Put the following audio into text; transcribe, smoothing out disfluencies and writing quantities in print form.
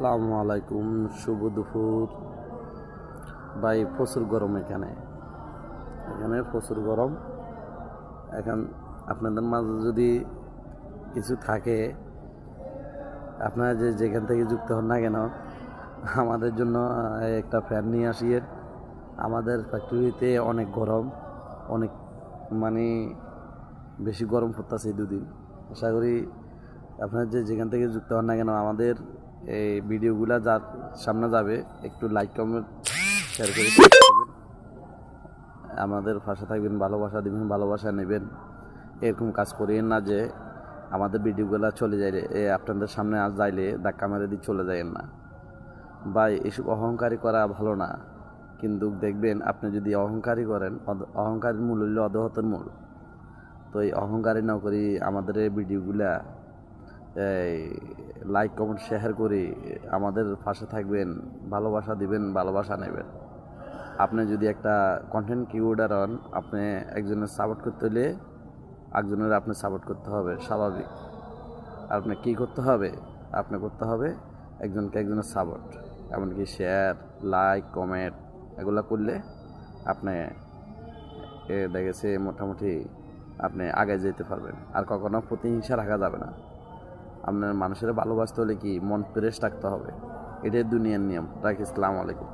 আসসালামু আলাইকুম, শুভ দুপুর ভাই। প্রচুর গরম এখানে প্রচুর গরম। এখন আপনাদের মাঝে যদি কিছু থাকে, আপনারা যেখান থেকে যুক্ত হন না কেন, আমাদের জন্য একটা ফ্যান নিয়ে আসিয়ে। আমাদের ফ্যাক্টরিতে অনেক গরম, অনেক মানে বেশি গরম পড়তেছে এই দুদিন। আশা করি আপনারা যেখান থেকে যুক্ত হন না কেন, আমাদের এই ভিডিওগুলো যার সামনে যাবে একটু লাইক কমেন্ট শেয়ার করে আমাদের পাশে থাকবেন, ভালোবাসা দিবেন, ভালোবাসা নেবেন। এরকম কাজ করিয়েন না যে আমাদের ভিডিওগুলো চলে যায়, আপনাদের সামনে আজ যাইলে ধাক্কা মেরে দিয়ে চলে যাবেন না ভাই। এসব অহংকারী করা ভালো না, কিন্তু দেখবেন আপনি যদি অহংকারী করেন, অহংকারীর মূল হইল অধঃপতনের মূল। তো এই অহংকারী না করি আমাদের এই ভিডিওগুলা লাইক কমেন্ট শেয়ার করে আমাদের পাশে থাকবেন, ভালোবাসা দিবেন, ভালোবাসা নেবেন। আপনি যদি একটা কন্টেন্ট ক্রিয়েটর হন, আপনি একজনের সাপোর্ট করতে হলে একজনের আপনি সাপোর্ট করতে হবে, স্বাভাবিক। আপনি কী করতে হবে? আপনি করতে হবে একজনের সাপোর্ট, এমনকি শেয়ার, লাইক, কমেন্ট এগুলো করলে আপনি দেখেছে মোটামুটি আপনি আগে যেতে পারবেন। আর কখনো প্রতিহিংসা রাখা যাবে না। আপনার মানুষের ভালোবাসতে হলে কি মন ফ্রেশ রাখতে হবে, এটাই দুনিয়ার নিয়ম। রাখি, আসসালামু আলাইকুম।